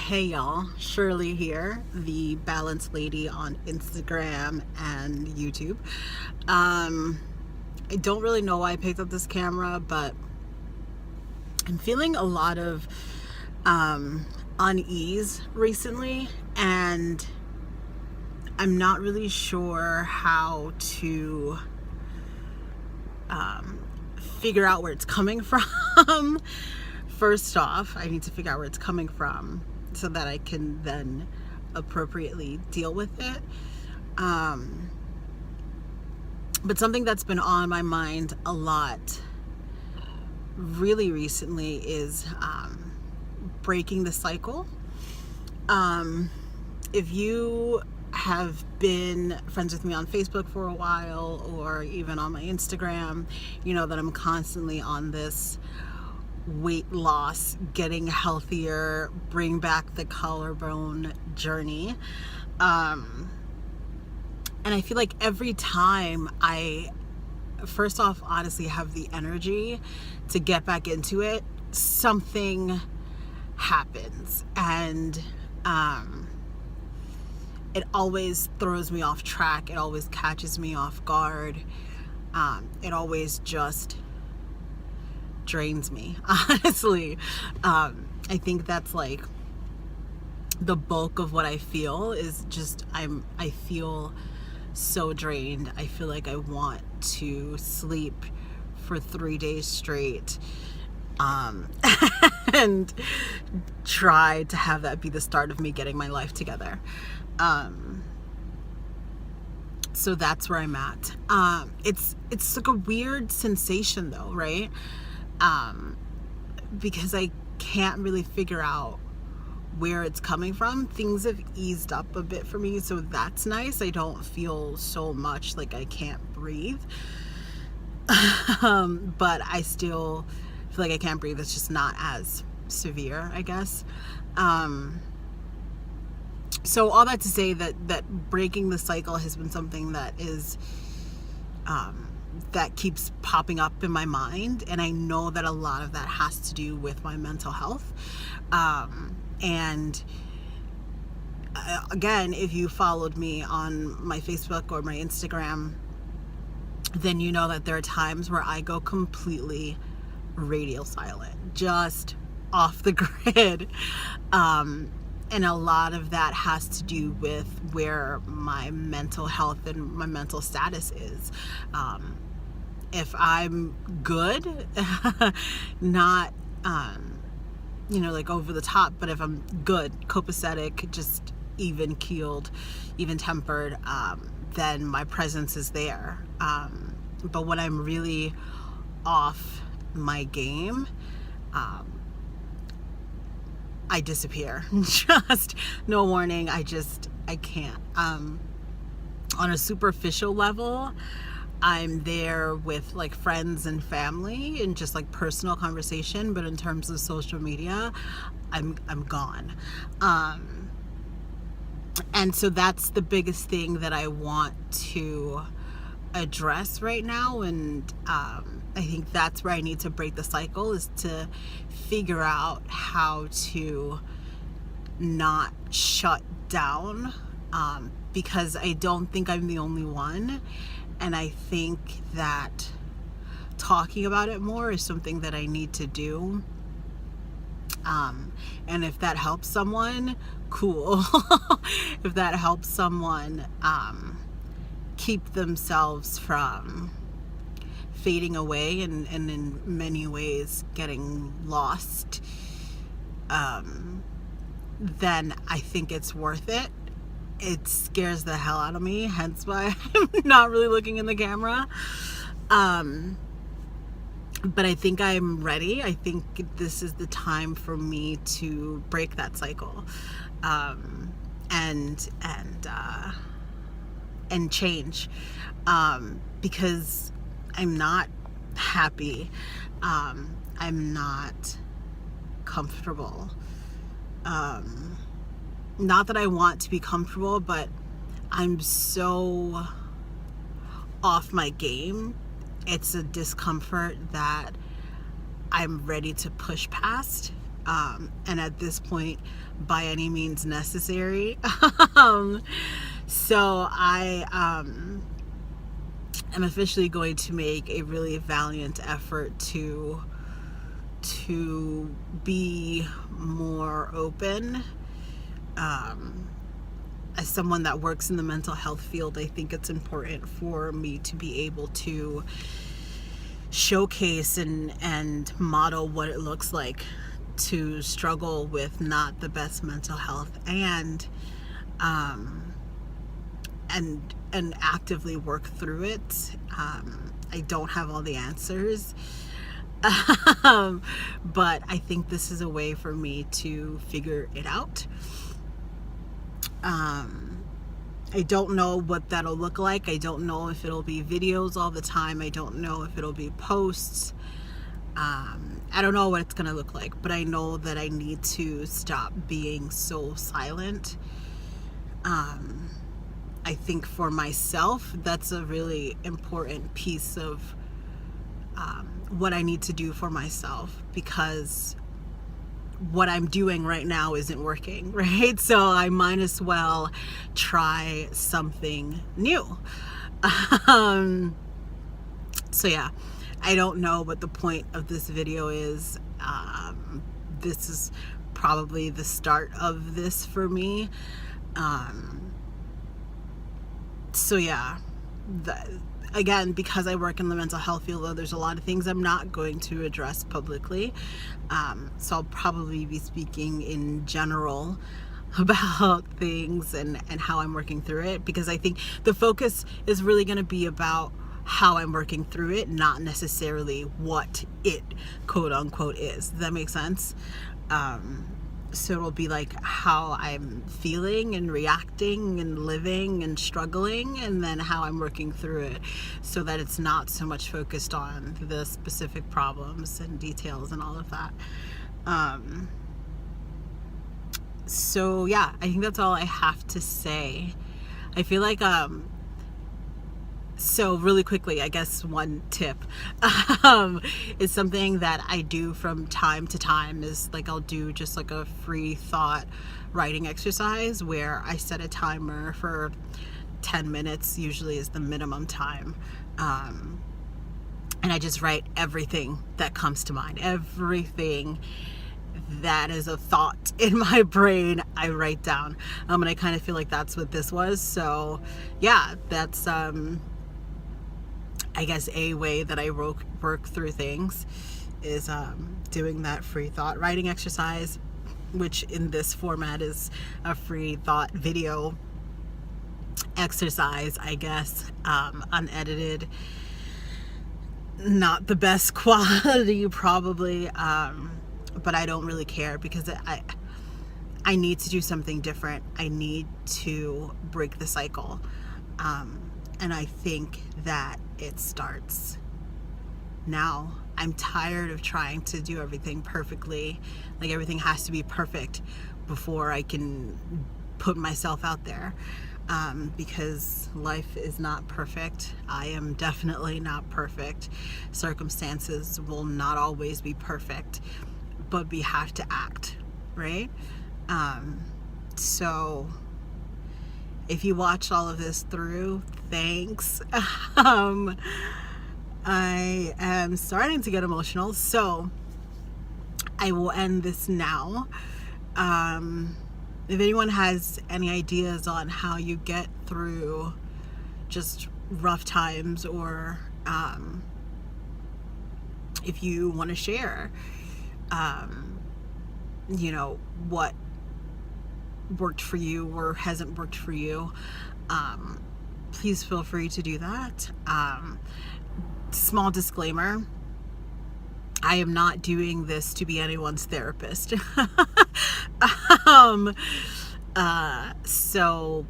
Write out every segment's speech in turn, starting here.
Hey y'all, Shirley here, the Balanced Lady on Instagram and YouTube. I don't really know why I picked up this camera, but I'm feeling a lot of unease recently, and I'm not really sure how to figure out where it's coming from. First off, I need to figure out where it's coming from so that I can then appropriately deal with it. But something that's been on my mind a lot really recently is breaking the cycle. If you have been friends with me on Facebook for a while, or even on my Instagram, you know that I'm constantly on this weight loss, getting healthier, bring back the collarbone journey. And I feel like every time I, first off, honestly have the energy to get back into it, something happens. And it always throws me off track. It always catches me off guard. It always just drains me, honestly. I think that's like the bulk of what I feel is just I feel so drained. I feel like I want to sleep for 3 days straight, and try to have that be the start of me getting my life together. So that's where I'm at. It's like a weird sensation though, right? Because I can't really figure out where it's coming from. Things have eased up a bit for me, so that's nice. I don't feel so much like I can't breathe. But I still feel like I can't breathe. It's just not as severe, I guess. So all that to say that breaking the cycle has been something that is that keeps popping up in my mind, and I know that a lot of that has to do with my mental health. And again, if you followed me on my Facebook or my Instagram, then you know that there are times where I go completely radio silent, just off the grid. And a lot of that has to do with where my mental health and my mental status is. If I'm good, not, like over the top, but if I'm good, copacetic, just even keeled, even tempered, then my presence is there. But when I'm really off my game, I disappear. Just no warning. I can't. On a superficial level, I'm there with like friends and family and just like personal conversation, but in terms of social media, I'm gone. And so that's the biggest thing that I want to address right now, and I think that's where I need to break the cycle, is to figure out how to not shut down, because I don't think I'm the only one, and I think that talking about it more is something that I need to do. And if that helps someone, cool. If that helps someone keep themselves from fading away and in many ways getting lost, then I think it's worth it. It scares the hell out of me, hence why I'm not really looking in the camera. But I think I'm ready. I think this is the time for me to break that cycle, and change, because I'm not happy. I'm not comfortable. Not that I want to be comfortable, but I'm so off my game. It's a discomfort that I'm ready to push past. And at this point, by any means necessary. So I am officially going to make a really valiant effort to be more open. As someone that works in the mental health field, I think it's important for me to be able to showcase and model what it looks like to struggle with not the best mental health and actively work through it. I don't have all the answers. But I think this is a way for me to figure it out. I don't know what that'll look like. I don't know if it'll be videos all the time. I don't know if it'll be posts. I don't know what it's gonna look like, but I know that I need to stop being so silent. I think for myself, that's a really important piece of what I need to do for myself, because what I'm doing right now isn't working, right? So I might as well try something new. So yeah, I don't know what the point of this video is. This is probably the start of this for me. So yeah, again, because I work in the mental health field, though, there's a lot of things I'm not going to address publicly. So I'll probably be speaking in general about things and how I'm working through it, because I think the focus is really going to be about how I'm working through it, not necessarily what it quote unquote is. Does that make sense? So it'll be like how I'm feeling and reacting and living and struggling, and then how I'm working through it, so that it's not so much focused on the specific problems and details and all of that. So yeah, I think that's all I have to say. I feel like so really quickly, I guess one tip is something that I do from time to time is like I'll do just like a free thought writing exercise where I set a timer for 10 minutes, usually is the minimum time. And I just write everything that comes to mind, everything that is a thought in my brain, I write down. And I kind of feel like that's what this was. So yeah, that's I guess a way that I work through things is doing that free thought writing exercise, which in this format is a free thought video exercise, I guess, unedited, not the best quality probably, but I don't really care, because I need to do something different. I need to break the cycle. And I think that it starts now. I'm tired of trying to do everything perfectly. Like everything has to be perfect before I can put myself out there. Because life is not perfect. I am definitely not perfect. Circumstances will not always be perfect, but we have to act, right? So if you watched all of this through, thanks. I am starting to get emotional, so I will end this now. If anyone has any ideas on how you get through just rough times, or if you want to share, what worked for you or hasn't worked for you, please feel free to do that. Small disclaimer, I am not doing this to be anyone's therapist. So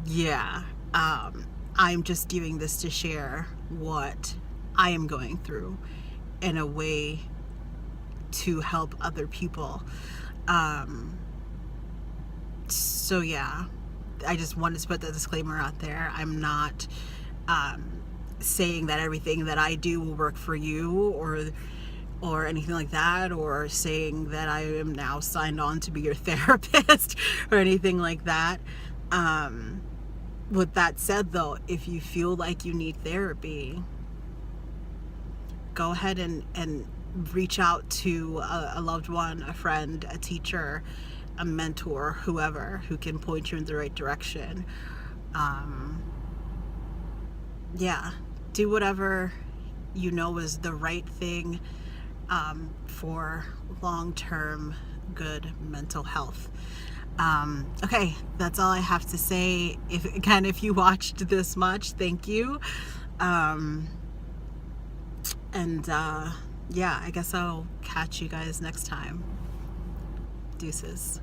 yeah, I'm just doing this to share what I am going through in a way to help other people. So yeah, I just wanted to put that disclaimer out there. I'm not saying that everything that I do will work for you, or anything like that, or saying that I am now signed on to be your therapist or anything like that. With that said, though, if you feel like you need therapy, go ahead and reach out to a loved one, a friend, a teacher, a mentor, whoever, who can point you in the right direction. Yeah, do whatever you know is the right thing for long-term good mental health. Okay, that's all I have to say. If you watched this much, thank you. Yeah, I guess I'll catch you guys next time. Deuces.